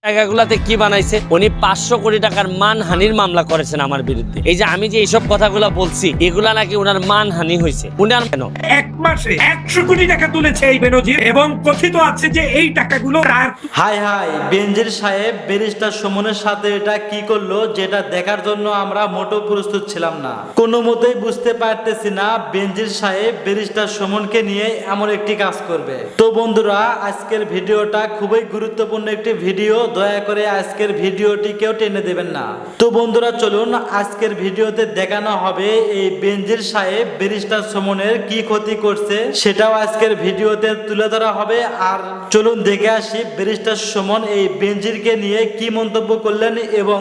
জায়গাগুলোতে কি বানাইছে, উনি 500 কোটি টাকার মানহানির মামলা করেছেন আমার বিরুদ্ধে। এই যে আমি যে এইসব কথাগুলো বলছি, এগুলা নাকি ওনার মানহানি হয়েছে। উনার কেন এক মাসে 100 কোটি টাকা তুলেছে এই বেনজির, এবং কথিত আছে যে এই টাকাগুলো তার। হাই হাই, বেনজির সাহেব ব্যারিস্টার সুমনের সাথে এটা কি করলো, যেটা দেখার জন্য আমরা মোটেও প্রস্তুত ছিলাম না। কোনো মতেই বুঝতে পারতেছি না বেনজির সাহেব ব্যারিস্টার সুমনকে নিয়ে এমন একটি কাজ করবে। তো বন্ধুরা, আজকের ভিডিওটা খুবই গুরুত্বপূর্ণ একটি ভিডিও, দয়া করে আজকের ভিডিওটি কেউ টেনে দেবেন না। তো বন্ধুরা, চলুন আজকের ভিডিওতে দেখানো হবে এই বেনজির সাহেব ব্যারিস্টার সুমনের কি ক্ষতি করছে, সেটাও আজকের ভিডিওতে তুলে ধরা হবে। আর চলুন দেখে আসি ব্যারিস্টার সুমন এই বেনজিরকে নিয়ে কি মন্তব্য করলেন এবং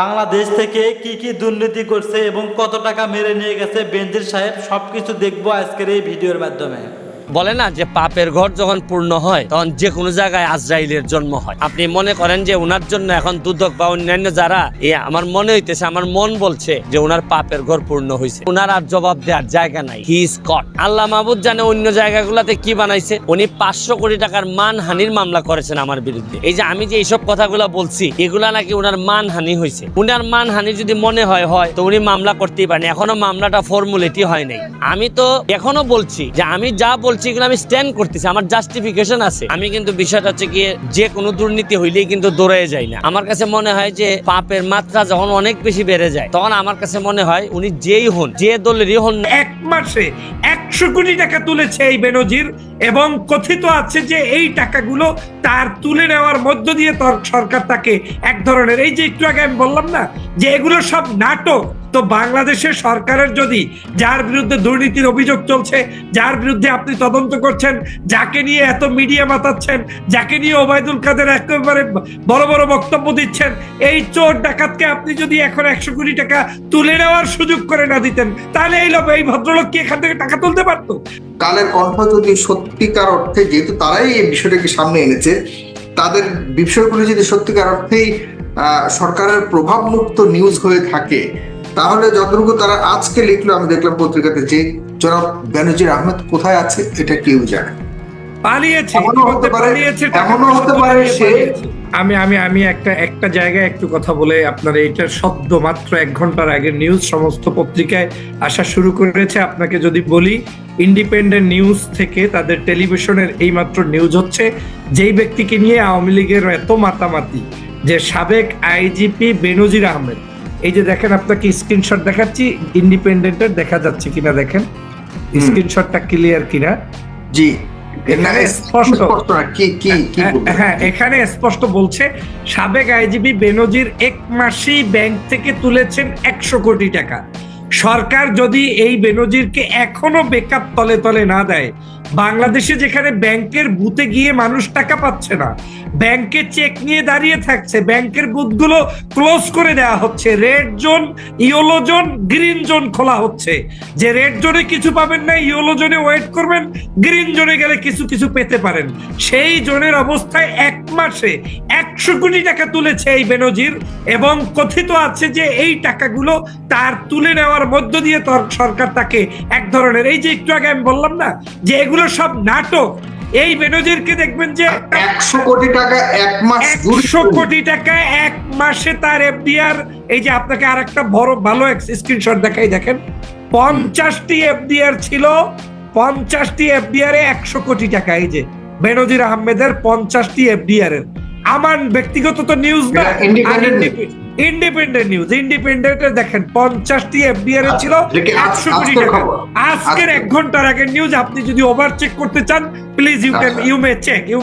বাংলাদেশ থেকে কি কি দুর্নীতি করছে এবং কত টাকা মেরে নিয়ে গেছে বেনজির সাহেব, সবকিছু দেখবো আজকের এই ভিডিওর মাধ্যমে। বলে না যে পাপের ঘর যখন পূর্ণ হয় তখন যে কোনো জায়গায় আজরাইলের জন্ম হয়। আপনি মনে করেন যে ওনার জন্য এখন দুদক বা অন্যান্য যারা আমার মনে হইতেছে, আমার মন বলছে যে ওনার পাপের ঘর পূর্ণ হয়েছে, ওনার আর জবাব দেওয়ার জায়গা নাই। হি ইজ কট। আল্লাহ মাহবুদ জানে অন্য জায়গাগুলোতে কি বানাইছে। উনি 500 কোটি টাকার মানহানির মামলা করেছেন আমার বিরুদ্ধে। এই যে আমি যে এইসব কথাগুলো বলছি, এগুলা নাকি ওনার মানহানি হয়েছে। উনার মানহানি যদি মনে হয় তো উনি মামলা করতেই পারেন। এখনো মামলাটা ফর্মুলেটি হয় নাই। আমি তো এখনো বলছি যে আমি যা বলছি এগুলো আমি স্ট্যান্ড করতেছি, আমার জাস্টিফিকেশন আছে। আমি কিন্তু বিষয়টা হচ্ছে কি, যে কোনো দুর্নীতি হইলেই কিন্তু দৌড়ে যায় না। আমার কাছে মনে হয় যে পাপের মাত্রা যখন অনেক বেশি বেড়ে যায়, তখন আমার কাছে মনে হয় উনি যেই হন, যে দলেরই হন, এক মাসে 100 কোটি টাকা তুলেছে এই বেনজির, এবং কথিত আছে যে এই টাকাগুলো তার তুলে নেওয়ার মধ্য দিয়ে সরকার তাকে এক ধরনের, এই যে একটু আগে আমি বললাম না যে এগুলো সব নাটক। তো বাংলাদেশের সরকারের যদি, যার বিরুদ্ধে দুর্নীতির অভিযোগ চলছে, যার বিরুদ্ধে আপনি তদন্ত করছেন, যাকে নিয়ে এত মিডিয়া মাতাচ্ছেন, যাকে নিয়ে ওবায়দুল কাদের একেবারে বড় বড় বক্তব্য দিচ্ছেন, এই চোর ডাকাতকে আপনি যদি এখন 100 কোটি টাকা তুলে নেওয়ার সুযোগ করে না দিতেন, তাহলে এই ভদ্রলোক কি এখান থেকে টাকা তুলতে পারতো? কালের কণ্ঠ যদি সত্যিকার অর্থে, যেহেতু তারাই এই বিষয়টাকে সামনে এনেছে, তাদের বিষয়গুলো যদি সত্যিকার অর্থেই সরকারের প্রভাব মুক্ত নিউজ হয়ে থাকে, তাহলে যতটুকু তারা আজকে লিখলো, আমি দেখলাম পত্রিকাতে, যে জনাব বেনজির আহমেদ কোথায় আছে এটা কেউ জানে। পালিয়েছে, এমনও হতে পারে সে। আমি একটা জায়গায় একটু কথা বলে, আপনার এইটার সদ্য মাত্র 1 ঘন্টার আগে নিউজ সমস্ত পত্রিকায় আসা শুরু করেছে। আপনাকে যদি বলি, ইন্ডিপেন্ডেন্ট নিউজ থেকে তাদের টেলিভিশনের এই মাত্র নিউজ হচ্ছে, যেই ব্যক্তিকে নিয়ে আওয়ামী লীগের এত মাতামাতি, যে সাবেক আইজিপি বেনজির আহমেদ। এই যে দেখেন, আপনাকে স্ক্রিনশট দেখাচ্ছি, ইন্ডিপেন্ডেন্টের দেখা যাচ্ছে কিনা দেখেন, স্ক্রিনশটটা ক্লিয়ার কিনা। জি, এখানে স্পষ্ট বলছে, সাবেক আইজিপি বেনজির 1 মাসেই ব্যাংক থেকে তুলেছেন 100 কোটি টাকা। সরকার যদি এই বেনজিরকে এখনো বেকআপ তলে তলে না দেয়, বাংলাদেশে যেখানে ব্যাংকের বুথে গিয়ে মানুষ টাকা পাচ্ছে না, ব্যাংকে চেক নিয়ে দাঁড়িয়ে থাকছে, ব্যাংকের বুথগুলো ক্লোজ করে দেওয়া হচ্ছে, red zone, yellow zone, green zone খোলা হচ্ছে। যে রেড জোনে কিছু পাবেন না, ইয়েলো জোনে ওয়েট করবেন, গ্রিন জোনে গেলে কিছু পেতে পারেন। সেই জোনের অবস্থায় 1 মাসে 100 কোটি টাকা তুলেছে এই বেনজির, এবং কথিত আছে যে এই টাকাগুলো তার তুলে নেওয়ার মধ্য দিয়ে সরকার তাকে এক ধরনের, এই যে একটু আগে আমি বললাম না যে এগুলো সব নাটক। এই বেনজিরকে দেখবেন যে 100 কোটি টাকা 1 মাস, 100 কোটি টাকা 1 মাসে তার এফডিআর। এই যে আপনাকে আর একটা বড় ভালো স্ক্রিনশট দেখাই, দেখেন 50টি এফডিআর ছিল, 50টি এফডিআর এ 100 কোটি টাকা। এই যে বেনজির আহমেদের 50টি এফডিআর এর, আমার ব্যক্তিগত তো নিউজ না, ইন্ডিপেন্ডেন্ট নিউজ, ইন্ডিপেন্ডেন্টে দেখেন 50টি এফডিআর ছিল 100 কোটি টাকা। আজকের 1 ঘন্টার আগের নিউজ, আপনি যদি ওভার চেক করতে চান প্লিজ ইউ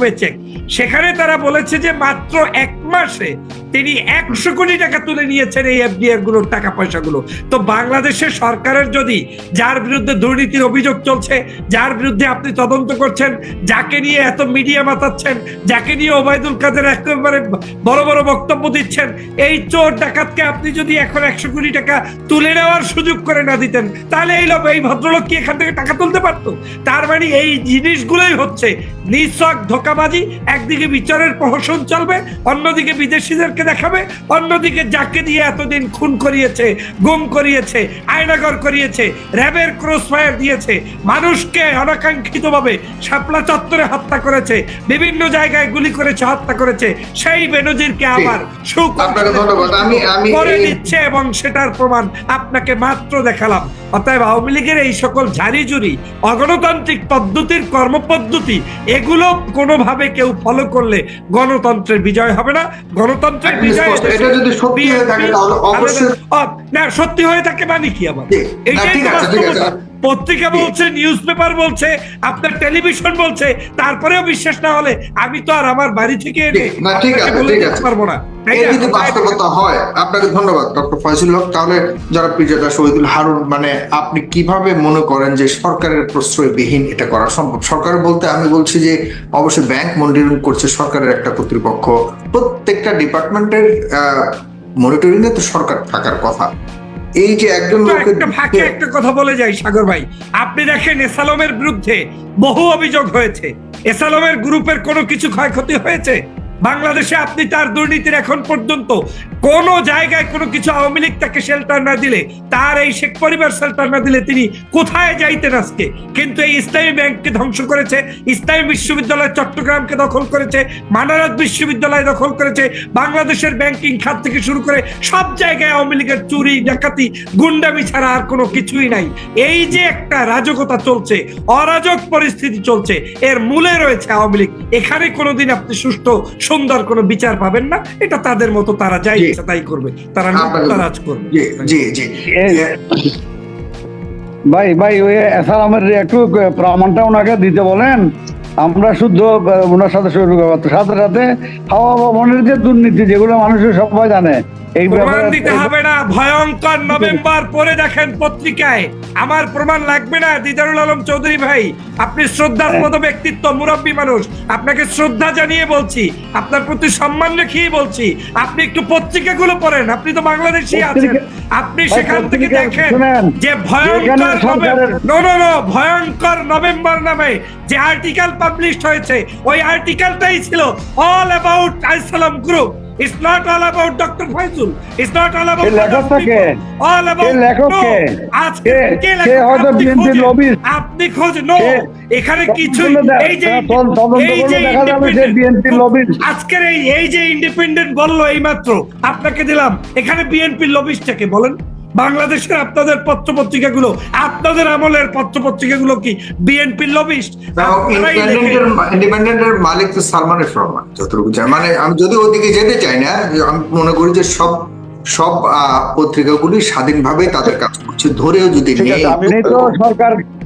মে চেক। সেখানে তারা বলেছে যে মাত্র 1 মাসে তিনি 100 কোটি টাকা তুলে নিয়েছেন এই এফডিআর গুলোর টাকা পয়সাগুলো। তো বাংলাদেশের সরকারের যদি, যার বিরুদ্ধে দুর্নীতির অভিযোগ চলছে, যার বিরুদ্ধে আপনি তদন্ত করছেন, যাকে নিয়ে এত মিডিয়া মাতাচ্ছেন, যাকে নিয়ে ওবায়দুল কাদের একেবারে বড় বড় বক্তব্য দিচ্ছেন, এই চোর ডাকাতকে আপনি যদি এখন 100 কোটি টাকা তুলে নেওয়ার সুযোগ করে না দিতেন, তাহলে এই ভদ্রলোক কি এখান থেকে টাকা তুলতে পারতো? তার মানে এই জিনিসগুলোই হচ্ছে নিছক ধোঁকাবাজি। একদিকে বিচারের প্রহসন চলবে, অন্যদিকে বিদেশিদেরকে দেখাবে, অন্যদিকে যাকে দিয়ে এতদিন খুন করিয়েছে, গুম করিয়েছে, আয়নাগর করিয়েছে, র্যাবের ক্রসফায়ার দিয়েছে, মানুষকে অনাকাঙ্ক্ষিতভাবে শাপলা চত্বরে হত্যা করেছে, বিভিন্ন জায়গায় গুলি করেছে, হত্যা করেছে, সেই বেনজিরকে আবার করে দিচ্ছে এবং সেটার প্রমাণ আপনাকে মাত্র দেখালাম। অতএব আওয়ামী লীগের এই সকল ঝাড়িঝুড়ি অগণতান্ত্রিক পদ্ধতির কর্মপদ্ধতি এগুলো কোনোভাবে কেউ ফলো করলে গণতন্ত্রের বিজয় হবে না। গণতন্ত্রের বিজয় না সত্যি হয়ে থাকে মানে কি আবার এইটাই বাস্তবতা। পত্রিকা বলছে, নিউজ পেপার বলছে, আপনার টেলিভিশন বলছে, তারপরেও বিশ্বাস না হলে আমি তো আর আমার বাড়ি থেকে পারবো না। যদি বাস্তবতা হয়। আপনাকে ধন্যবাদ ডক্টর ফয়জুল হক। তাহলে যারা পিজাটা শহীদুল হারুন, মানে আপনি কিভাবে মনে করেন যে সরকারের প্রশ্রয়বিহীন এটা করা সম্ভব? সরকার বলতে আমি বলছি যে অবশ্যই ব্যাংক মনিটরিং করছে সরকারের একটা কর্তৃপক্ষ, প্রত্যেকটা ডিপার্টমেন্টের মনিটরিং এ তো সরকার থাকার কথা। এই যে একজন একটা কথা বলে যাই সাগর ভাই, আপনি দেখেন এসালমের বিরুদ্ধে বহু অভিযোগ হয়েছে, এসালমের গ্রুপের কোনো কিছু ক্ষয়ক্ষতি হয়েছে বাংলাদেশে? আপনি তার দুর্নীতির এখন পর্যন্ত কোন জায়গায় কোনো কিছু আওয়ামী লীগ তাকে শেল্টার না দিলে, তার এই শেখ পরিবার শেল্টার না দিলে তিনি কোথায় যাইতেন আজকে? কিন্তু এই ইসলামী ব্যাংককে ধ্বংস করেছে, ইসলামী বিশ্ববিদ্যালয় চট্টগ্রামকে দখল করেছে, মানারত বিশ্ববিদ্যালয় দখল করেছে, বাংলাদেশের ব্যাংকিং খাত থেকে শুরু করে সব জায়গায় আওয়ামী লীগের চুরি ডাকাতি গুন্ডামি ছাড়া আর কোনো কিছুই নাই। এই যে একটা রাজকতা চলছে, অরাজক পরিস্থিতি চলছে, এর মূলে রয়েছে আওয়ামী লীগ। এখানে কোনোদিন আপনি সুষ্ঠু সুন্দর কোনো বিচার পাবেন না। এটা তাদের মতো, তারা যাই ইচ্ছা তাই করবে, তারা রাজ করবে। জি জি ভাই ওই এসালামের একটু প্রমাণটা ওনাকে দিতে বলেন। আমরা শুদ্ধ ওনার সাথে সাথে সাথে হাওয়া ভবনের যে দুর্নীতি যেগুলো মানুষের সবাই জানে, এই প্রমাণ দিতে হবে না। ভয়ঙ্কর নভেম্বর পরে দেখেন পত্রিকায়, আমার প্রমাণ লাগবে না। দিদারুল আলম চৌধুরী ভাই, আপনি শ্রদ্ধাস্পদ ব্যক্তিত্ব, মুরব্বী মানুষ, আপনাকে শ্রদ্ধা জানিয়ে বলছি, আপনার প্রতি সম্মান রেখেই বলছি, আপনি একটু পত্রিকাগুলো পড়েন। আপনি তো বাংলাদেশি আছেন, আপনি সেখান থেকে দেখেন যে ভয়ঙ্কর নভেম্বর নামে যে আর্টিকেল পাবলিশ হয়েছে, ওই আর্টিকেলটাই ছিল অল অ্যাবাউট আইসালাম group. It's not all about Dr. Faizul. It's not all about all about আপনি খোঁজ নো এখানে কিছু। এই যে আজকের এই যে ইন্ডিপেন্ডেন্ট বললো এইমাত্র আপনাকে দিলাম, এখানে বিএনপির লবিস্টটাকে বলেন। বাংলাদেশের আপনাদের পত্রপত্রিকাগুলো, আপনাদের আমলের পত্রপত্রিকাগুলো কি বিএনপির লবিস্ট? ইন্ডিপেন্ডেন্টের মালিক তো সালমান এফ রহমান, যতটুকু জানি। মানে আমি যদি ওদিকে যেতে চাই না, আমি মনে করি যে সব পত্রিকাগুলি স্বাধীনভাবে তাদের কাজ করছে, ধরেও যদি নেই। আপনি তো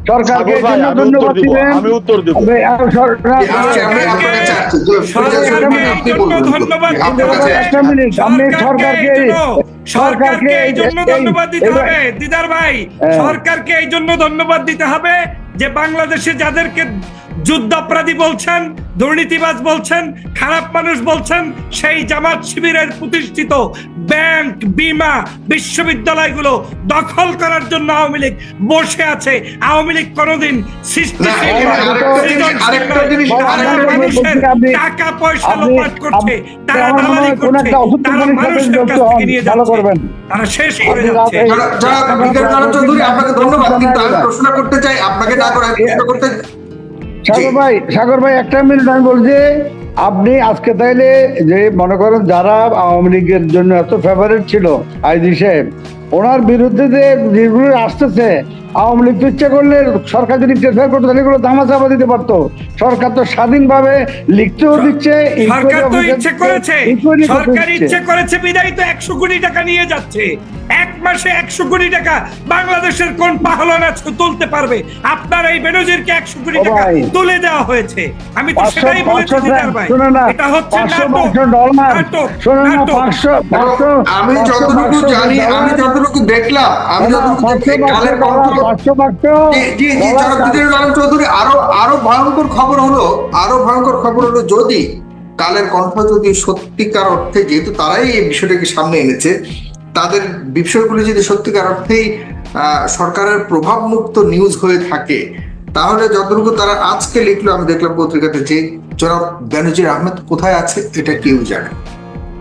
সরকারকে ধন্যবাদ দিবেন। আমি উত্তর দেব। সরকারকে এই জন্য ধন্যবাদ দিতে হবে দিদার ভাই, সরকারকে এই জন্য ধন্যবাদ দিতে হবে যে বাংলাদেশে যাদেরকে যুদ্ধাপরাধী বলছেন, দুর্নীতিবাজ বলছেন, খারাপ মানুষ বলছেন, সেই জামাত শিবিরের প্রতিষ্ঠিত ব্যাংক, বীমা, বিশ্ববিদ্যালয়গুলো দখল করার জন্য আওয়ামী লীগ বসে আছে। আওয়ামী লীগ কোনোদিন টাকা পয়সা লোপাট করছে, তারা দালালি করছে, তারা মানুষের কাছ থেকে নিয়ে যাচ্ছে, তারা শেষ করে যাচ্ছে। আপনাকে ধন্যবাদ, কিন্তু আমি প্রশ্ন করতে চাই, আপনাকে না করে প্রশ্ন করতে। সাগর ভাই একটা মিনিট, আমি বলছি আপনি আজকে তাইলে যে মনে করেন যারা আওয়ামী লীগের জন্য এত ফেভারিট ছিল আইজি সাহেব, ওনার বিরুদ্ধে যে যেগুলো আসতেছে, আওয়ামী লীগ তো ইচ্ছা করলে সরকার যদি প্রেসার করতো তাহলে এগুলো ধামা চাপা দিতে পারতো। সরকার তো স্বাধীনভাবে লিখতেও দিচ্ছে, সরকার তো ইচ্ছে করেছে বিদায় তো 100 কোটি টাকা নিয়ে যাচ্ছে। এক মাসে 100 কোটি টাকা বাংলাদেশের কোন পাহলনা তুলতে পারবে? আপনার এই বেনজিরকে 100 কোটি টাকা তুলে দেওয়া হয়েছে। আমি তো সেটাই বলেছি দিদার ভাই, এটা হচ্ছে আমি যতটুকু জানি, আমি যতটুকু দেখলাম, আমি যতটুকু কালের কণ্ঠ চৌধুরী আরো ভয়ঙ্কর খবর হলো যদি কালের কণ্ঠ যদি সত্যিকার অর্থে, যেহেতু তারাই এই বিষয়টাকে সামনে এনেছে, তাদের বিষয়গুলি যদি সত্যিকার অর্থেই সরকারের প্রভাব মুক্ত নিউজ হয়ে থাকে, তাহলে যতটুকু তারা আজকে লিখলো, আমি দেখলাম পত্রিকাতে, যে জনাব বেনজির আহমেদ কোথায় আছে এটা কেউ জানে।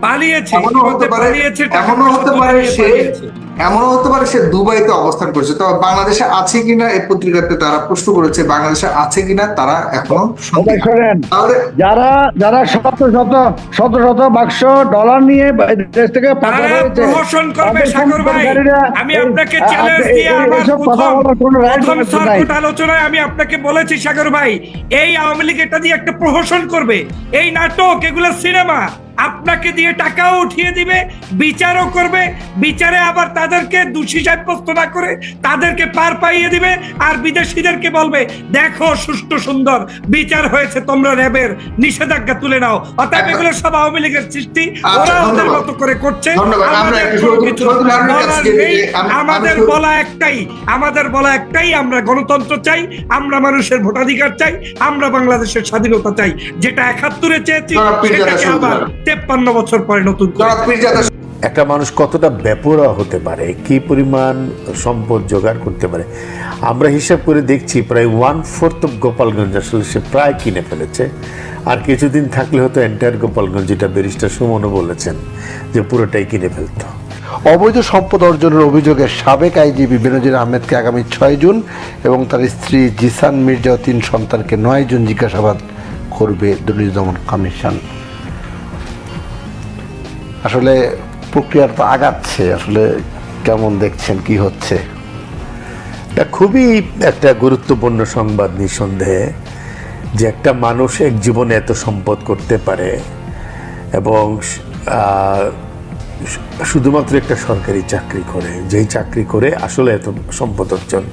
পালিয়েছে, এমনও হতে পারে সে দুবাইতে অবস্থান করছে। তবে বাংলাদেশে আছে কিনা এই পত্রিকাতে তারা প্রশ্ন করেছে, বাংলাদেশে আছে কিনা তারা এখনো শোনেন, যারা যারা শত শত বাক্স ডলার নিয়ে দেশ থেকে পাঠানো হয়েছে, প্রহসন করবে সাগর ভাই। আমি আপনাকে চ্যালেঞ্জ দিয়ে আমার প্রথম সার্কিট আলোচনায় আমি আপনাকে বলেছি সাগর ভাই, এই আওয়ামী লীগ এটা দিয়ে একটা প্রহসন করবে, এই নাটক, এগুলো সিনেমা, আপনাকে দিয়ে টাকাও উঠিয়ে দিবে, বিচারও করবে, বিচারে আবার তাদেরকে দোষী সাব্যস্ত না করে তাদেরকে পার পাইয়ে দিবে, আর বিদেশিদেরকে বলবে দেখো সুষ্ঠু সুন্দর বিচার হয়েছে, তোমরা র্যাবের নিষেধাজ্ঞা তুলে নাও। অতএব এগুলো সব আওয়ামী লীগের সৃষ্টি, ওরা ওদের মতো করে করছে। আমাদের বলা একটাই, আমরা গণতন্ত্র চাই, আমরা মানুষের ভোটাধিকার চাই, আমরা বাংলাদেশের স্বাধীনতা চাই, যেটা ৭১-এ চেয়েছি সেটাকে আবার ৫৩ বছর পরে নতুন। একটা মানুষ কতটা বেপরোয়া হতে পারে, কি পরিমাণ সম্পদ জোগাড় করতে পারে। আমরা হিসাব করে দেখছি প্রায় 1/4 অফ গোপালগঞ্জ আসলে সে প্রায় কিনে ফেলেছে। আর কিছুদিন থাকলে হয়তো এন্টায়ার গোপালগঞ্জ, যেটা ব্যারিস্টার সুমনও বলেছেন যে পুরোটাই কিনে ফেলতো। অবৈধ সম্পদ অর্জনের অভিযোগে সাবেক আইজিপি বেনজির আহমেদকে আগামী 6 জুন এবং তার স্ত্রী জিসান মির্জা ও 3 সন্তানকে 9 জুন জিজ্ঞাসাবাদ করবে দুর্নীতি দমন কমিশন। আসলে প্রক্রিয়ার তো আগাচ্ছে, আসলে কেমন দেখছেন, কি হচ্ছে? এটা খুবই একটা গুরুত্বপূর্ণ সংবাদ নিঃসন্দেহে, যে একটা মানুষ এক জীবনে এত সম্পদ করতে পারে এবং শুধুমাত্র একটা সরকারি চাকরি করে, যেই চাকরি করে আসলে এত সম্পদ অর্জন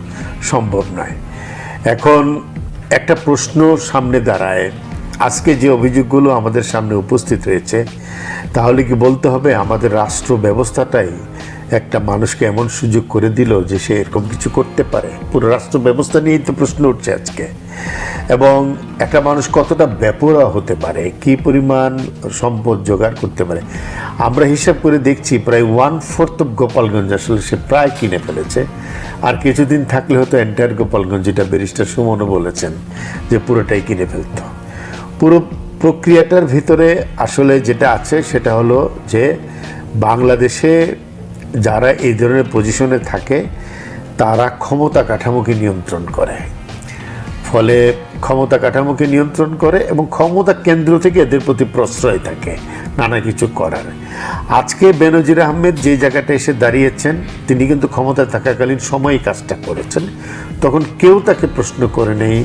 সম্ভব নয়। এখন একটা প্রশ্ন সামনে দাঁড়ায়, আজকে যে অভিযোগগুলো আমাদের সামনে উপস্থিত রয়েছে, তাহলে কি বলতে হবে আমাদের রাষ্ট্র ব্যবস্থাটাই একটা মানুষকে এমন সুযোগ করে দিল যে সে এরকম কিছু করতে পারে? পুরো রাষ্ট্র ব্যবস্থা নিয়েই তো প্রশ্ন উঠছে আজকে। এবং একটা মানুষ কতটা বেপরোয়া হতে পারে, কি পরিমাণ সম্পদ জোগাড় করতে পারে। আমরা হিসাব করে দেখছি প্রায় 1/4 অফ গোপালগঞ্জ আসলে সে প্রায় কিনে ফেলেছে। আর কিছুদিন থাকলে হয়তো এন্টায়ার গোপালগঞ্জ, যেটা ব্যারিস্টার সুমনও বলেছেন যে পুরোটাই কিনে ফেলতো। পুরো প্রক্রিয়াটার ভিতরে আসলে যেটা আছে সেটা হলো যে বাংলাদেশে যারা এই ধরনের পজিশনে থাকে তারা ক্ষমতা কাঠামোকে নিয়ন্ত্রণ করে, ফলে ক্ষমতা কাঠামোকে নিয়ন্ত্রণ করে এবং ক্ষমতা কেন্দ্র থেকে এদের প্রতি প্রশ্রয় থাকে নানা কিছু করার। আজকে বেনজির আহমেদ যে জায়গাটা এসে দাঁড়িয়েছেন, তিনি কিন্তু ক্ষমতায় থাকাকালীন সময়ই কাজটা করেছেন, তখন কেউ তাকে প্রশ্ন করে নেই,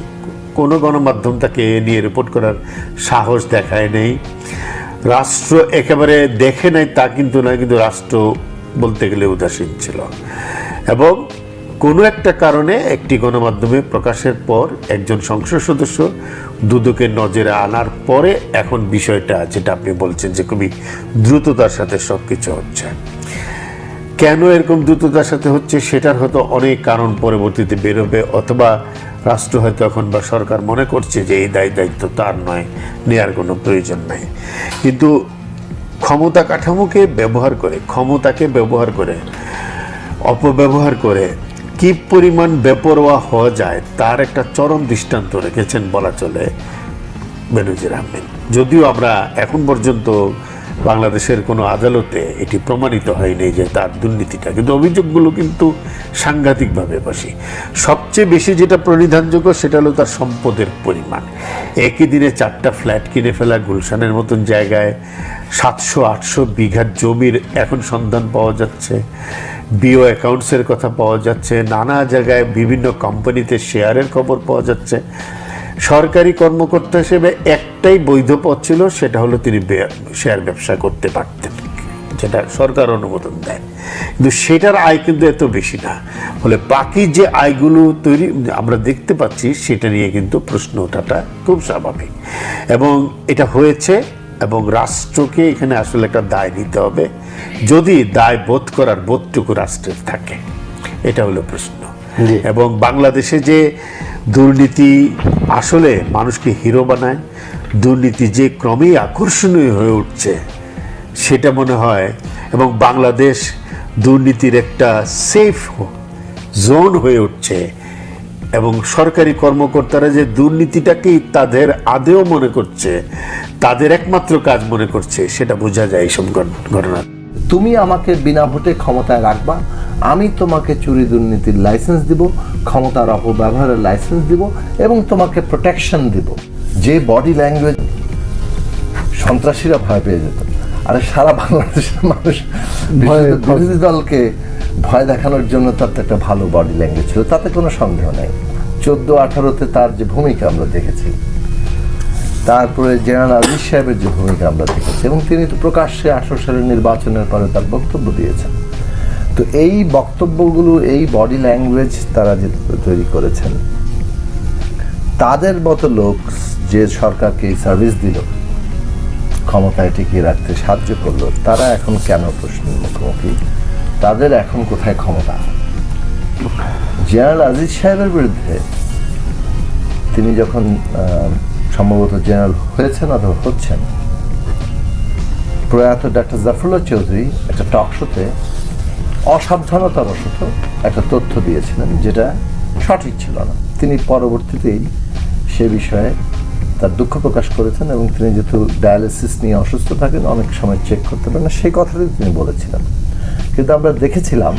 কোনো গণমাধ্যম তাকে নিয়ে রিপোর্ট করার সাহস দেখায় নেই, রাষ্ট্র একেবারে দেখে নাই তা কিন্তু নয়, কিন্তু রাষ্ট্র বলতে গেলে উদাসীন ছিল। এবং কোনো একটা কারণে একটি গণমাধ্যমে প্রকাশের পর একজন সংসদ সদস্য দুদকের নজরে আনার পরে এখন বিষয়টা যেটা আপনি বলছেন যে খুবই দ্রুততার সাথে সব কিছু হচ্ছে। কেন এরকম দ্রুততার সাথে হচ্ছে সেটার হয়তো অনেক কারণ পরবর্তীতে বেরোবে, অথবা রাষ্ট্র হয়তো এখন বা সরকার মনে করছে যে এই দায়িত্ব তার নয়, নেওয়ার কোনো প্রয়োজন নাই। কিন্তু ক্ষমতা কাঠামোকে ব্যবহার করে, ক্ষমতাকে ব্যবহার করে, অপব্যবহার করে কি পরিমাণ বেপরোয়া হওয়া যায় তার একটা চরম দৃষ্টান্ত রেখেছেন বলা চলে বেনজির আহমেদ। যদিও আমরা এখন পর্যন্ত বাংলাদেশের কোনো আদালতে এটি প্রমাণিত হয়নি যে তার দুর্নীতিটা, কিন্তু অভিযোগগুলো কিন্তু সাংঘাতিকভাবে বসে। সবচেয়ে বেশি যেটা প্রণিধানযোগ্য সেটা হলো তার সম্পদের পরিমাণ। একই দিনে 4টা ফ্ল্যাট কিনে ফেলা, গুলশানের মতন জায়গায় 700-800 বিঘা জমির এখন সন্ধান পাওয়া যাচ্ছে, বিও অ্যাকাউন্টসের কথা পাওয়া যাচ্ছে, নানা জায়গায় বিভিন্ন কোম্পানিতে শেয়ারের খবর পাওয়া যাচ্ছে। সরকারি কর্মকর্তা হিসেবে একটাই বৈধ পথ ছিল, সেটা হলো তিনি শেয়ার ব্যবসা করতে পারতেন, যেটা সরকার অনুমোদন দেয়, কিন্তু সেটার আয় কিন্তু এত বেশি না। ফলে বাকি যে আয়গুলো তৈরি আমরা দেখতে পাচ্ছি সেটা নিয়ে কিন্তু প্রশ্ন ওঠাটা খুব স্বাভাবিক। এবং এটা হয়েছে, এবং রাষ্ট্রকে এখানে আসলে একটা দায় নিতে হবে, যদি দায় বোধ করার বোধটুকু রাষ্ট্রের থাকে, এটা হলো প্রশ্ন। এবং বাংলাদেশে যে দুর্নীতি আসলে মানুষকে হিরো বানায়, দুর্নীতি যে ক্রমেই আকর্ষণীয় হয়ে উঠছে সেটা মনে হয়, এবং বাংলাদেশ দুর্নীতির একটা সেফ জোন হয়ে উঠছে, এবং সরকারি কর্মকর্তারা যে দুর্নীতিটাকেই তাদের আদেও মনে করছে, তাদের একমাত্র কাজ মনে করছে, সেটা বোঝা যায় এইসব ঘটনা। তুমি আমাকে বিনা ভোটে ক্ষমতায় রাখবা, আমি তোমাকে চুরি দুর্নীতির লাইসেন্স দিব, ক্ষমতার অপব্যবহারের লাইসেন্স দিব এবং তোমাকে প্রোটেকশন দিব। যে বডি ল্যাঙ্গুয়েজ সন্ত্রাসীরা ভয় পেয়ে যেত, আরে সারা বাংলাদেশের মানুষ বিরোধী দলকে ভয় দেখানোর জন্য তার তো একটা ভালো বডি ল্যাঙ্গুয়েজ ছিল, তাতে কোনো সন্দেহ নাই। 14-18-তে তার যে ভূমিকা আমরা দেখেছি, তারপরে জেনারেল আজিজ সাহেবের যে ভূমিকা আমরা দেখেছি, এবং তিনি তো প্রকাশ্যে 18 সালের নির্বাচনের পরে তার বক্তব্য দিয়েছেন। তো এই বক্তব্যগুলো, এই বডি ল্যাঙ্গুয়েজ তারা যে তৈরি করেছেন, তাদের মতো লোক যে সরকারকে এই সার্ভিস দিল, ক্ষমতায় টিকিয়ে রাখতে সাহায্য করলো, তারা এখন কেন প্রশ্নের মুখোমুখি? তাদের এখন কোথায় ক্ষমতা? জেনারেল আজিজ সাহেবের বিরুদ্ধে তিনি যখন সম্ভবত জেনারেল হয়েছেন অথবা হচ্ছেন, প্রয়াত ডক্টর জাফরুল্লাহ চৌধুরী একটা টক শোতে অসাবধানতাবশত একটা তথ্য দিয়েছিলেন যেটা সঠিক ছিল না। তিনি পরবর্তীতেই সে বিষয়ে তার দুঃখ প্রকাশ করেছেন এবং তিনি যেহেতু ডায়ালিসিস নিয়ে অসুস্থ থাকেন, অনেক সময় চেক করতে পারেন না, সেই কথাটাই তিনি বলেছিলেন। কিন্তু আমরা দেখেছিলাম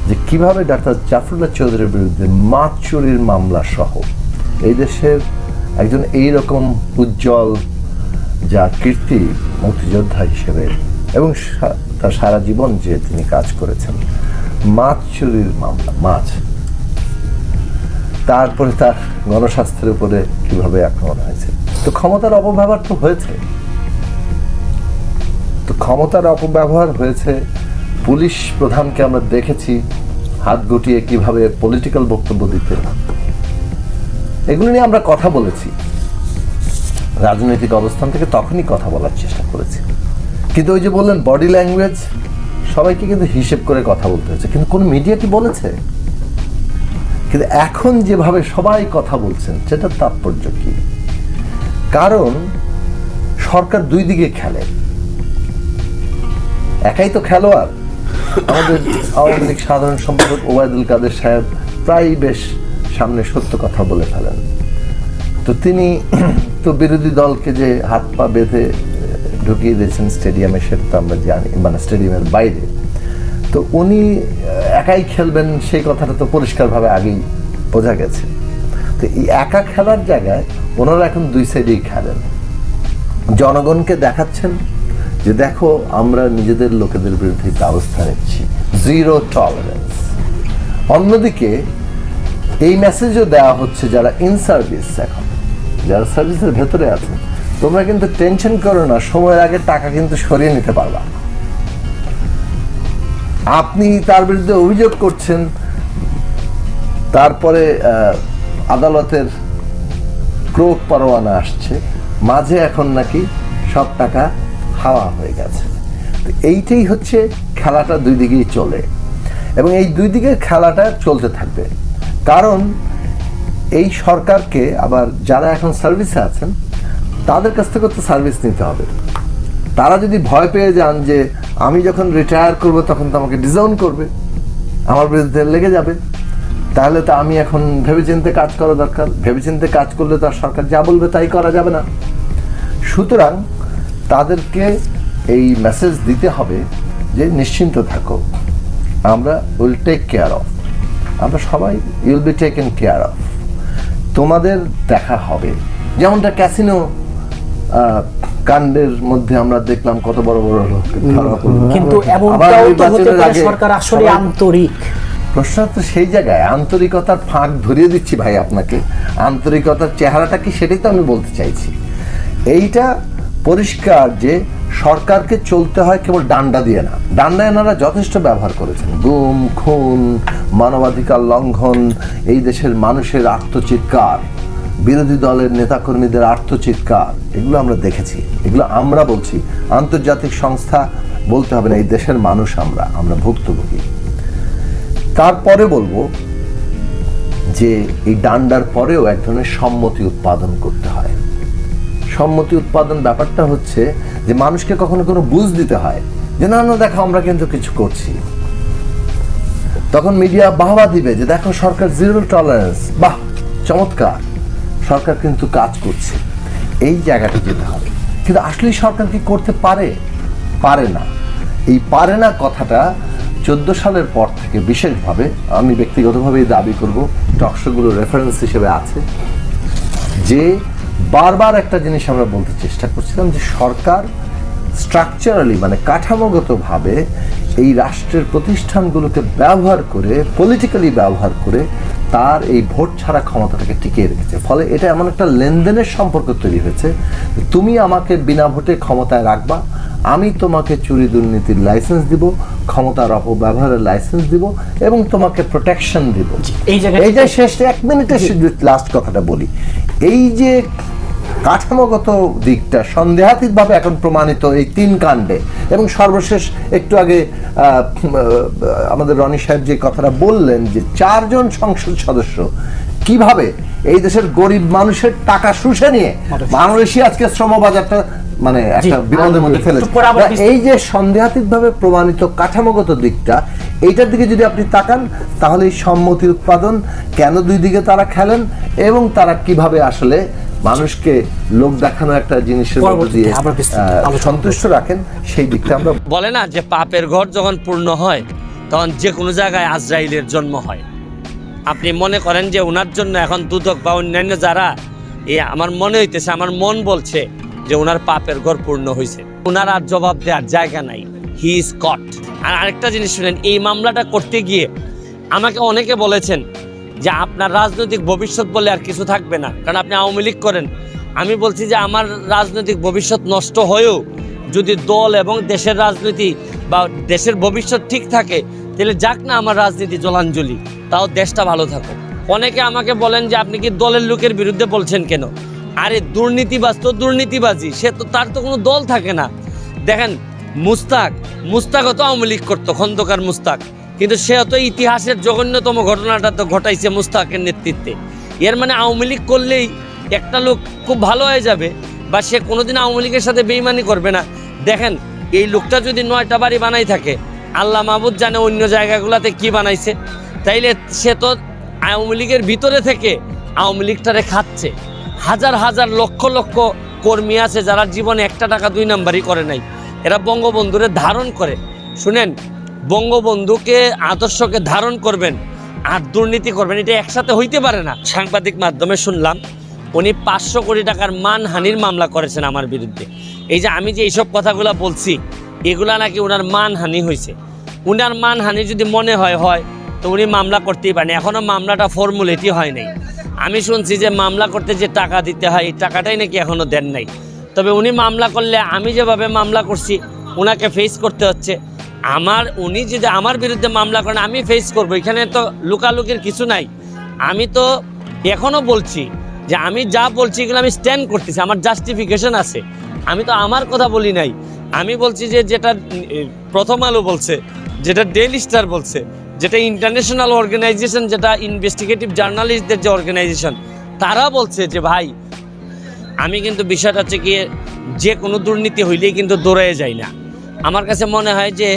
যে কিভাবে ডাক্তার জাফরুল্লাহ চৌধুরীর বিরুদ্ধে মাছ চুরির মামলা সহ এই দেশের একজন এইরকম উজ্জ্বল যা কীর্তি মুক্তিযোদ্ধা হিসেবে এবং তার সারা জীবন যে তিনি কাজ করেছেন, মাছ চুরির মামলা, মাছ, তারপরে তার গণস্বাস্থ্যের উপরে কিভাবে আক্রমণ হয়েছে। তো ক্ষমতার অপব্যবহার তো হয়েছে, পুলিশ প্রধানকে আমরা দেখেছি হাত গুটিয়ে কিভাবে পলিটিক্যাল বক্তব্য দিতে। এগুলো নিয়ে আমরা কথা বলেছি, রাজনৈতিক অবস্থান থেকে তখনই কথা বলার চেষ্টা করেছি। কিন্তু ওই যে বললেন বডি ল্যাঙ্গুয়েজ, সবাইকে কিন্তু হিসেব করে কথা বলতে হয়েছে, কিন্তু কোন মিডিয়া কি বলেছে? কিন্তু এখন যেভাবে সবাই কথা বলছেন সেটার তাৎপর্য কি? কারণ সরকার দুই দিকে খেলে, একাই তো খেলোয়াড়। আমাদের আওয়ামী লীগ সাধারণ সম্পাদক ওবায়দুল কাদের সাহেব প্রায় বেশ সামনে সত্য কথা বলে ফেলেন। তো তিনি তো বিরোধী দলকে যে হাত পা বেঁধে ঢুকিয়ে দিয়েছেন স্টেডিয়ামে, সেটা তো আমরা জানি, মানে স্টেডিয়ামের বাইরে। তো উনি একাই খেলবেন সেই কথাটা তো পরিষ্কারভাবে আগেই বোঝা গেছে। তো এই একা খেলার জায়গায় ওনারা এখন দুই সাইডেই খেলেন, জনগণকে দেখাচ্ছেন যে দেখো আমরা নিজেদের লোকেদের বিরুদ্ধে ব্যবস্থা নিচ্ছি, জিরো টলারেন্স। অন্যদিকে এই মেসেজও দেওয়া হচ্ছে যারা ইন সার্ভিস, এখন যারা সার্ভিসের ভেতরে আছে, তোমরা কিন্তু টেনশন করো না, সময়ের আগে টাকা কিন্তু সরিয়ে নিতে পারবা। আপনি তার বিরুদ্ধে অভিযোগ করছেন, তারপরে আদালতের ক্রোক পরোয়ানা আসছে, মাঝে এখন নাকি সব টাকা হাওয়া হয়ে গেছে। তো এইটাই হচ্ছে খেলাটা, দুই দিকেই চলে এবং এই দুই দিকের খেলাটা চলতে থাকবে। কারণ এই সরকারকে আবার যারা এখন সার্ভিসে আছেন তাদের কাছ থেকে তো সার্ভিস নিতে হবে। তারা যদি ভয় পেয়ে যান যে আমি যখন রিটায়ার করব তখন তো আমাকে ডিজাউন করবে, আমার বিরুদ্ধে লেগে যাবে, তাহলে তো আমি এখন ভেবেচিন্তে কাজ করা দরকার। ভেবেচিন্তে কাজ করলে তো আর সরকার যা বলবে তাই করা যাবে না। সুতরাং তাদেরকে এই মেসেজ দিতে হবে যে নিশ্চিন্ত থাকো, আমরা উইল টেক কেয়ার অফ, আমরা সবাই you'll be taken care of, তোমাদের দেখা হবে। যেমনটা ক্যাসিনো কাণ্ডের মধ্যে আমরা দেখলাম কত বড় বড় লোক ধরা পড়লো, কিন্তু এমনটাও তো হতে পারে সরকার আসলে আন্তরিক। প্রশ্ন তো সেই জায়গায়, আন্তরিকতার ফাঁক ধরিয়ে দিচ্ছি ভাই আপনাকে, আন্তরিকতার চেহারাটা কি সেটাই তো আমি বলতে চাইছি। এইটা পরিষ্কার যে সরকারকে চলতে হয় কেবল ডান্ডা দিয়ে না। ডান্ডা এনারা যথেষ্ট ব্যবহার করেছেন, গুম খুন, মানবাধিকার লঙ্ঘন, এই দেশের মানুষের আত্মচিৎকার, বিরোধী দলের নেতাকর্মীদের আত্মচিৎকার, এগুলো আমরা দেখেছি। এগুলো আমরা বলছি, আন্তর্জাতিক সংস্থা বলতে হবে না, এই দেশের মানুষ আমরা ভুক্তভোগী। তারপরে বলবো যে এই ডান্ডার পরেও এক ধরনের সম্মতি উৎপাদন করতে হয়। সম্মতি উৎপাদন ব্যাপারটা হচ্ছে যে মানুষকে কখনো কোনো বুঝ দিতে হয় যে না না দেখো আমরা কিন্তু কিছু করছি। তখন মিডিয়া বাহবা দিবে যে দেখো সরকার জিরো টলারেন্স, বাহ চমৎকার, সরকার কিন্তু কাজ করছে। এই জায়গাটা যেতে হবে। কিন্তু আসলে সরকার কি করতে পারে? পারে না। এই পারে না কথাটা 14 সালের পর থেকে বিশেষভাবে আমি ব্যক্তিগতভাবেই দাবি করব, টকশোগুলো রেফারেন্স হিসেবে আছে, যে বারবার একটা জিনিস আমরা বলতে চেষ্টা করছিলাম যে সরকার স্ট্রাকচারালি মানে কাঠামোগতভাবে এই রাষ্ট্রের প্রতিষ্ঠানগুলোকে ব্যবহার করে, পলিটিক্যালি ব্যবহার করে তার এই ভোট ছাড়া ক্ষমতাটাকে টিকিয়ে রেখেছে। ফলে এটা এমন একটা লেনদেনের সম্পর্ক তৈরি হয়েছে, তুমি আমাকে বিনা ভোটে ক্ষমতায় রাখবা, আমি তোমাকে চুরি দুর্নীতির লাইসেন্স দিব, ক্ষমতার অপব্যবহারের লাইসেন্স দিব এবং তোমাকে প্রোটেকশন দিব। এই যে শেষ 1 মিনিটের লাস্ট কথাটা বলি, এই যে কাঠামোগত দিকটা সন্দেহাতীতভাবে এখন প্রমাণিত এই 3 কাণ্ডে, এবং সর্বশেষ একটু আগে আমাদের রনি সাহেব যে কথাটা বললেন যে 4 জন সংসদ সদস্য কিভাবে এই দেশের গরিব মানুষের টাকা শুষে নিয়ে বাংলাদেশি আজকে শ্রমবাজারটা মানে একটা বিপদের মধ্যে ফেলেছে। এই যে সন্দেহাতীতভাবে প্রমাণিত কাঠামোগত দিকটা, এইটার দিকে যদি আপনি তাকান তাহলে এই সম্মতি উৎপাদন কেন দুই দিকে তারা খেলেন এবং তারা কিভাবে আসলে মানুষকে লোক দেখানো একটা জিনিসের মধ্যে দিয়ে সন্তুষ্ট রাখেন, সেই দিকটা আমরা বলে না যে পাপের ঘর যখন পূর্ণ হয় তখন যে কোনো জায়গায় আজরাইলের জন্ম হয়। আপনি মনে করেন যে ওনার জন্য এখন দুদক বা অন্যান্য যারা আমার মনে হইতেছে, আমার মন বলছে যে ওনার পাপের ঘর পূর্ণ হয়েছে, ওনার আর জবাব দেওয়ার জায়গা নাই, হি ইজ কট। আর আরেকটা জিনিস শুনেন, এই মামলাটা করতে গিয়ে আমাকে অনেকে বলেছেন যে আপনার রাজনৈতিক ভবিষ্যৎ বলে আর কিছু থাকবে না, কারণ আপনি আওয়ামী লীগ করেন। আমি বলছি যে আমার রাজনৈতিক ভবিষ্যৎ নষ্ট হয়েও যদি দল এবং দেশের রাজনীতি বা দেশের ভবিষ্যৎ ঠিক থাকে তাহলে যাক না আমার রাজনীতি জলাঞ্জলি, তাও দেশটা ভালো থাকুক। অনেকে আমাকে বলেন যে আপনি কি দলের লোকের বিরুদ্ধে বলছেন কেন? আরে দুর্নীতিবাজ তো দুর্নীতিবাজি, সে তো তার তো কোনো দল থাকে না। দেখেন মুস্তাকও তো আওয়ামী লীগ করতো, খন্দকার মুস্তাক, কিন্তু সে তো ইতিহাসের জঘন্যতম ঘটনাটা তো ঘটাইছে মুস্তাকের নেতৃত্বে। এর মানে আওয়ামী লীগ করলেই একটা লোক খুব ভালো হয়ে যাবে বা সে কোনোদিন আওয়ামী লীগের সাথে বেইমানি করবে না। দেখেন এই লোকটা যদি 9টা বাড়ি বানাই থাকে, আল্লাহ মাহবুদ জানে অন্য জায়গাগুলোতে কি বানাইছে, তাইলে সে তো আওয়ামী লীগের ভিতরে থেকে আওয়ামী লীগটারে খাচ্ছে। হাজার হাজার লক্ষ লক্ষ কর্মী আছে যারা জীবনে 1 টাকা 2 নাম্বারই করে নাই, এরা বঙ্গবন্ধুরে ধারণ করে। শুনেন, বঙ্গবন্ধুকে আদর্শকে ধারণ করবেন আর দুর্নীতি করবেন, এটা একসাথে হইতে পারে না। সাংবাদিক মাধ্যমে শুনলাম উনি 500 কোটি টাকার মানহানির মামলা করেছেন আমার বিরুদ্ধে। এই যে আমি যে এইসব কথাগুলো বলছি, এগুলা নাকি ওনার মানহানি হয়েছে। উনার মানহানি যদি মনে হয় তো উনি মামলা করতেই পারেন, এখনও মামলাটা ফর্মুলেটই হয় নাই। আমি শুনছি যে মামলা করতে যে টাকা দিতে হয় এই টাকাটাই নাকি এখনও দেন নাই। তবে উনি মামলা করলে আমি যেভাবে মামলা করছি ওনাকে ফেস করতে হচ্ছে। উনি যদি আমার বিরুদ্ধে মামলা করেন আমি ফেস করবো, এখানে তো লুকালুকির কিছু নাই। আমি তো এখনও বলছি যে আমি যা বলছি এগুলো আমি স্ট্যান্ড করতেছি, আমার জাস্টিফিকেশন আছে। আমি তো আমার কথা বলি নাই, আমি বলছি যে যেটা প্রথম আলো বলছে, যেটা ডেইলি স্টার বলছে, যেটা ইন্টারন্যাশনাল অর্গানাইজেশন, যেটা ইনভেস্টিগেটিভ জার্নালিস্টদের যে অর্গানাইজেশন, তারা বলছে যে ভাই আমি কিন্তু বিষয়টা হচ্ছে গিয়ে যে কোনো দুর্নীতি হইলেই কিন্তু দৌড়ে যায় না। আমার কাছে মনে হয় যে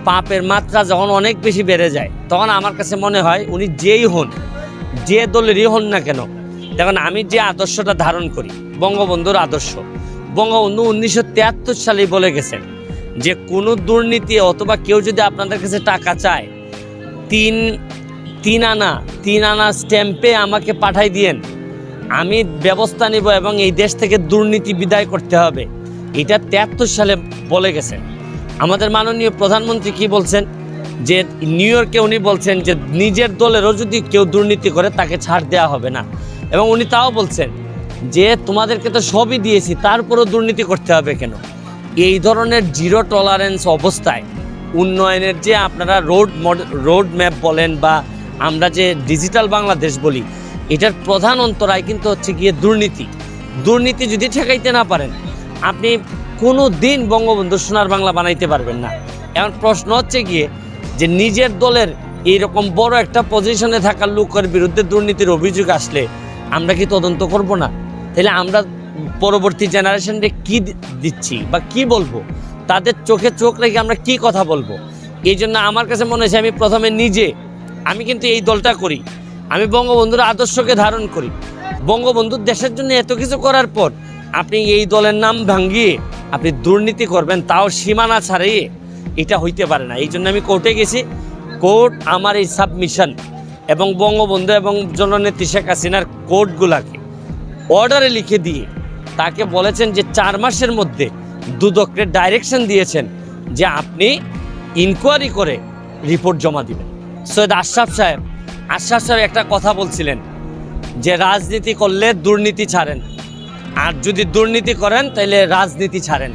পাপের মাত্রা যখন অনেক বেশি বেড়ে যায় তখন আমার কাছে মনে হয় উনি যেই হন, যে দলেরই হন না কেন, দেখুন আমি যে আদর্শটা ধারণ করি বঙ্গবন্ধুর আদর্শ, বঙ্গবন্ধু 1973 সালেই বলে গেছেন যে কোনো দুর্নীতি অথবা কেউ যদি আপনাদের কাছে টাকা চায় 3 আনা স্ট্যাম্পে আমাকে পাঠাই দিয়েন, আমি ব্যবস্থা নিব এবং এই দেশ থেকে দুর্নীতি বিদায় করতে হবে। এটা 73 সালে বলে গেছেন। আমাদের মাননীয় প্রধানমন্ত্রী কি বলছেন যে নিউ ইয়র্কে উনি বলছেন যে নিজের দলেরও যদি কেউ দুর্নীতি করে তাকে ছাড় দেওয়া হবে না, এবং উনি তাও বলছেন যে তোমাদেরকে তো সবই দিয়েছি তারপরও দুর্নীতি করতে হবে কেন। এই ধরনের জিরো টলারেন্স অবস্থায় উন্নয়নের যে আপনারা রোড ম্যাপ বলেন বা আমরা যে ডিজিটাল বাংলাদেশ বলি, এটার প্রধান অন্তরায় কিন্তু হচ্ছে গিয়ে দুর্নীতি যদি ঠেকাইতে না পারেন আপনি কোনো দিন বঙ্গবন্ধু সোনার বাংলা বানাইতে পারবেন না। এখন প্রশ্ন হচ্ছে গিয়ে যে নিজের দলের এইরকম বড় একটা পজিশনে থাকা লোকের বিরুদ্ধে দুর্নীতির অভিযোগ আসলে আমরা কি তদন্ত করব না? তাহলে আমরা পরবর্তী জেনারেশনকে কি দিচ্ছি বা কি বলবো, তাদের চোখে চোখ রেখে আমরা কি কথা বলবো? এই জন্য আমার কাছে মনে হয়েছে আমি প্রথমে নিজে আমি কিন্তু এই দলটা করি, আমি বঙ্গবন্ধুর আদর্শকে ধারণ করি। বঙ্গবন্ধুর দেশের জন্য এত কিছু করার পর আপনি এই দলের নাম ভাঙ্গিয়ে আপনি দুর্নীতি করবেন, তাও সীমানা ছাড়িয়ে, এটা হইতে পারে না। এই জন্য আমি কোর্টে গেছি। কোর্ট আমার এই সাবমিশন এবং বঙ্গবন্ধু এবং জননেত্রী শেখ হাসিনার কোর্টগুলাকে অর্ডারে লিখে দিয়ে তাকে বলেছেন যে 4 মাসের মধ্যে দুদককে ডাইরেকশন দিয়েছেন যে আপনি ইনকোয়ারি করে রিপোর্ট জমা দিবেন। সৈয়দ আশরাফ সাহেব একটা কথা বলছিলেন যে রাজনীতি করলে দুর্নীতি ছাড়েন, আর যদি দুর্নীতি করেন তাহলে রাজনীতি ছাড়েন।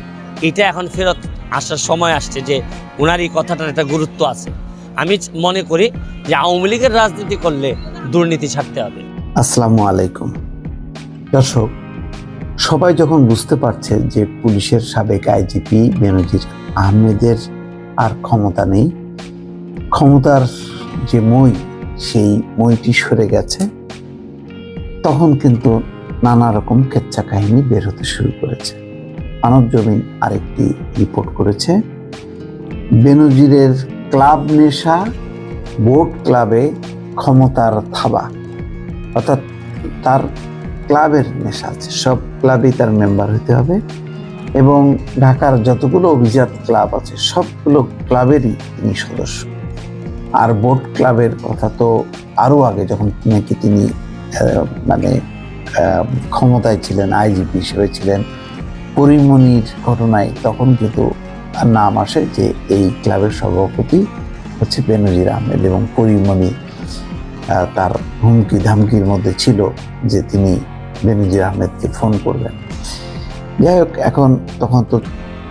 এটা এখন ফেরত আসার সময় আসছে যে ওনার এই কথাটার একটা গুরুত্ব আছে। আমি মনে করি যে আওয়ামী লীগের রাজনীতি করলে দুর্নীতি ছাড়তে হবে। আসসালামু আলাইকুম দর্শক, সবাই যখন বুঝতে পারছে যে পুলিশের সাবেক আইজিপি বেনজির আহমেদের আর ক্ষমতা নেই, ক্ষমতার যে মই সেই মইটি সরে গেছে, তখন কিন্তু নানা রকম কেচ্ছা কাহিনী বের হতে শুরু করেছে। মানবজমিন আরেকটি রিপোর্ট করেছে, বেনজিরের ক্লাব নেশা, বোট ক্লাবে ক্ষমতার থাবা, অর্থাৎ তার ক্লাবের নেশা আছে, সব ক্লাবেই তার মেম্বার হতে হবে এবং ঢাকার যতগুলো অভিজাত ক্লাব আছে সবগুলো ক্লাবেরই তিনি সদস্য। আর বোট ক্লাবের কথা তো আরও আগে, যখন নাকি তিনি ক্ষমতায় ছিলেন, আইজিপি হিসেবে ছিলেন, পরিমণির ঘটনায় তখন কিন্তু নাম আসে যে এই ক্লাবের সভাপতি হচ্ছে বেনজির আহমেদ এবং পরিমণি তার হুমকি ধামকির মধ্যে ছিল যে তিনি বেনজির আহমেদকে ফোন করবেন। যাই হোক, এখন তখন তো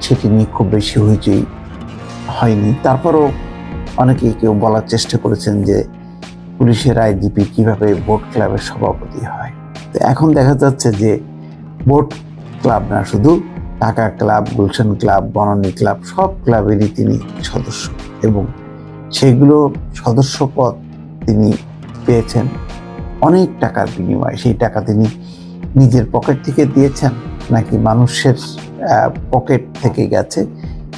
সেটি নিয়ে খুব বেশি হইচই হয়নি। তারপরও অনেকেই কেউ বলার চেষ্টা করেছেন যে পুলিশের আইজিপি কিভাবে বোট ক্লাবের সভাপতি হয়। তো এখন দেখা যাচ্ছে যে বোট ক্লাব না, শুধু Dhaka club, Gulshan club, Banani club, সব ক্লাবেরই তিনি সদস্য এবং সেগুলো সদস্য পদ তিনি পেয়েছেন অনেক টাকার বিনিময়ে। সেই টাকা তিনি নিজের পকেট থেকে দিয়েছেন নাকি মানুষের পকেট থেকে গেছে,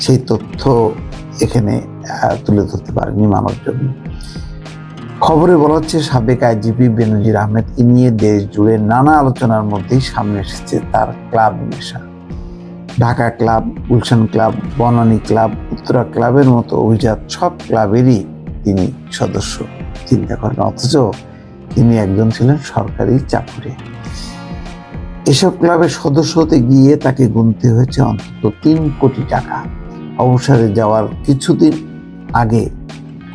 সেই তথ্য এখানে তুলে ধরতে পারেনি মানবজমিন। খবরে বলা হচ্ছে সাবেক আইজিপি বেনজির আহমেদকে নিয়ে দেশ জুড়ে নানা আলোচনার মধ্যেই সামনে এসেছে তার ক্লাব নেশা। Dhaka club, Gulshan club, Banani club, Uttara ক্লাবের মতো অভিজাত সব ক্লাবেরই তিনি সদস্য। চিন্তা করেন, অথচ তিনি একজন ছিলেন সরকারি চাকুরে। এসব ক্লাবের সদস্য হতে গিয়ে তাকে গুনতে হয়েছে অন্তত 3 কোটি টাকা। অবসরে যাওয়ার কিছুদিন আগে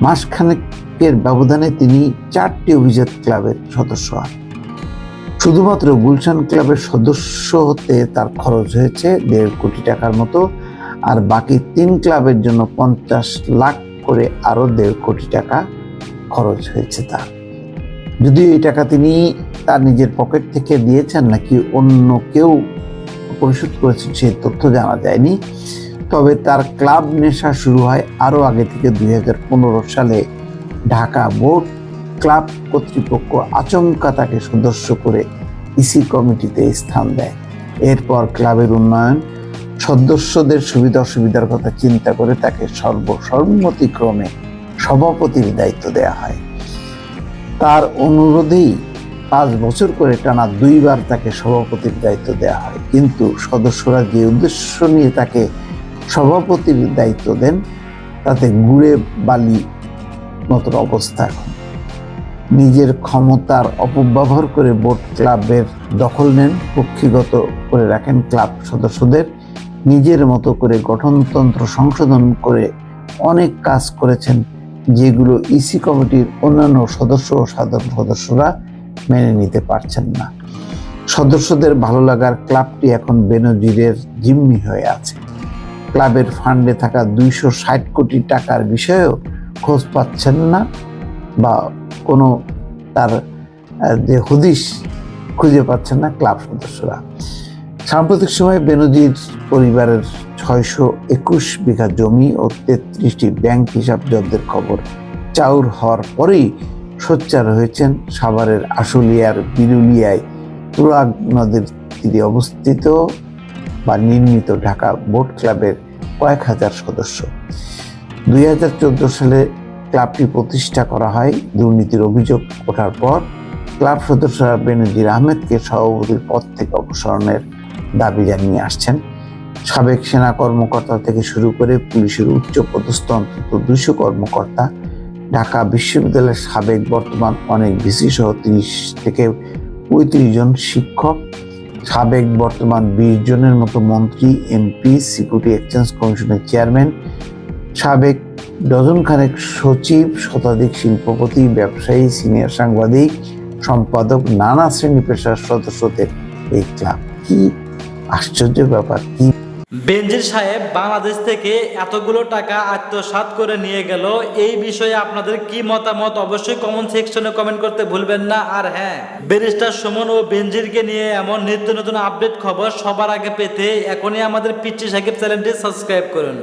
মাসখানেকের ব্যবধানে তিনি 4টি অভিজাত ক্লাবের সদস্য হন। শুধুমাত্র গুলশান ক্লাবের সদস্য হতে তার খরচ হয়েছে 1.5 কোটি টাকার মতো, আর বাকি 3 ক্লাবের জন্য 50 লাখ করে আরো 1.5 কোটি টাকা খরচ হয়েছে তার। যদিও এই টাকা তিনি তার নিজের পকেট থেকে দিয়েছেন নাকি অন্য কেউ পরিশোধ করেছেন সেই তথ্য জানা যায়নি। তবে তার ক্লাব নেশা শুরু হয় আরো আগে থেকে। 2015 সালে ঢাকা বোট ক্লাব কর্তৃপক্ষ আচমকা তাকে সদস্য করে ইসি কমিটিতে স্থান দেয়। এরপর ক্লাবের উন্নয়ন, সদস্যদের সুবিধা অসুবিধার কথা চিন্তা করে তাকে সর্বসম্মতিক্রমে সভাপতির দায়িত্ব দেওয়া হয়। তার অনুরোধেই 5 বছর করে টানা 2 বার তাকে সভাপতির দায়িত্ব দেওয়া হয়। কিন্তু সদস্যরা যে উদ্দেশ্য নিয়ে তাকে সভাপতির দায়িত্ব দেন তাতে গুড়ে বালি মতন অবস্থা। এখন নিজের ক্ষমতার অপব্যবহার করে বোট ক্লাবের দখল নেন, কক্ষিগত করে রাখেন ক্লাব সদস্যদের, নিজের মতো করে গঠনতন্ত্র সংশোধন করে অনেক কাজ করেছেন যেগুলো ইসি কমিটির অন্যান্য সদস্য ও সাধারণ সদস্যরা মেনে নিতে পারছেন না। সদস্যদের ভালো লাগার ক্লাবটি এখন বেনজিরের জিম্মি হয়ে আছে। ক্লাবের ফান্ডে থাকা 260 কোটি টাকার বিষয়েও খোঁজ পাচ্ছেন না বা কোনো তার যে হদিশ খুঁজে পাচ্ছেন না ক্লাব সদস্যরা। সাম্প্রতিক সময়ে বেনজির পরিবারের 621 বিঘা জমি ও 33টি ব্যাংক হিসাব জব্দের খবর চাউর হওয়ার পরেই সোচ্চার হয়েছেন সাভারের আশুলিয়ার বিরুলিয়ায় তুরাগ নদীর তীরে অবস্থিত বা নির্মিত ঢাকা বোট ক্লাবের কয়েক হাজার সদস্য। 2014 সালে ক্লাবটি প্রতিষ্ঠা করা হয়। দুর্নীতির অভিযোগ ওঠার পর ক্লাব সদস্যরা বেনজির আহমেদকে সভাপতির পদ থেকে অপসারণের দাবি জানিয়ে আসছেন। সাবেক সেনা কর্মকর্তা থেকে শুরু করে পুলিশের উচ্চ পদস্থ অন্তত 200 কর্মকর্তা, ঢাকা বিশ্ববিদ্যালয়ের সাবেক বর্তমান অনেক ভিসি সহ 30 থেকে 35 জন শিক্ষক, সাবেক বর্তমান 20 জনের মতো মন্ত্রী, এমপি, সিকিউরিটি এক্সচেঞ্জ কমিশনের চেয়ারম্যান, সাবেক ডজন খানেক সচিব, শতাধিক শিল্পপতি, ব্যবসায়ী, সিনিয়র সাংবাদিক, সম্পাদক, নানা শ্রেণী পেশার সদস্যদের এই ক্লাব। কি আশ্চর্য ব্যাপার! কি বেনজির সাহেব বাংলাদেশ থেকে এতগুলো টাকা আত্মসাৎ করে নিয়ে গেল, এই বিষয়ে আপনাদের কি মতামত অবশ্যই কমেন্ট সেকশনে কমেন্ট করতে ভুলবেন না। আর হ্যাঁ, ব্যারিস্টার সুমন ও বেনজিরকে নিয়ে এমন নিত্য নতুন আপডেট খবর সবার আগে পেতে এখনই আমাদের পিচ্চি সাকিব চ্যানেলটি সাবস্ক্রাইব করুন।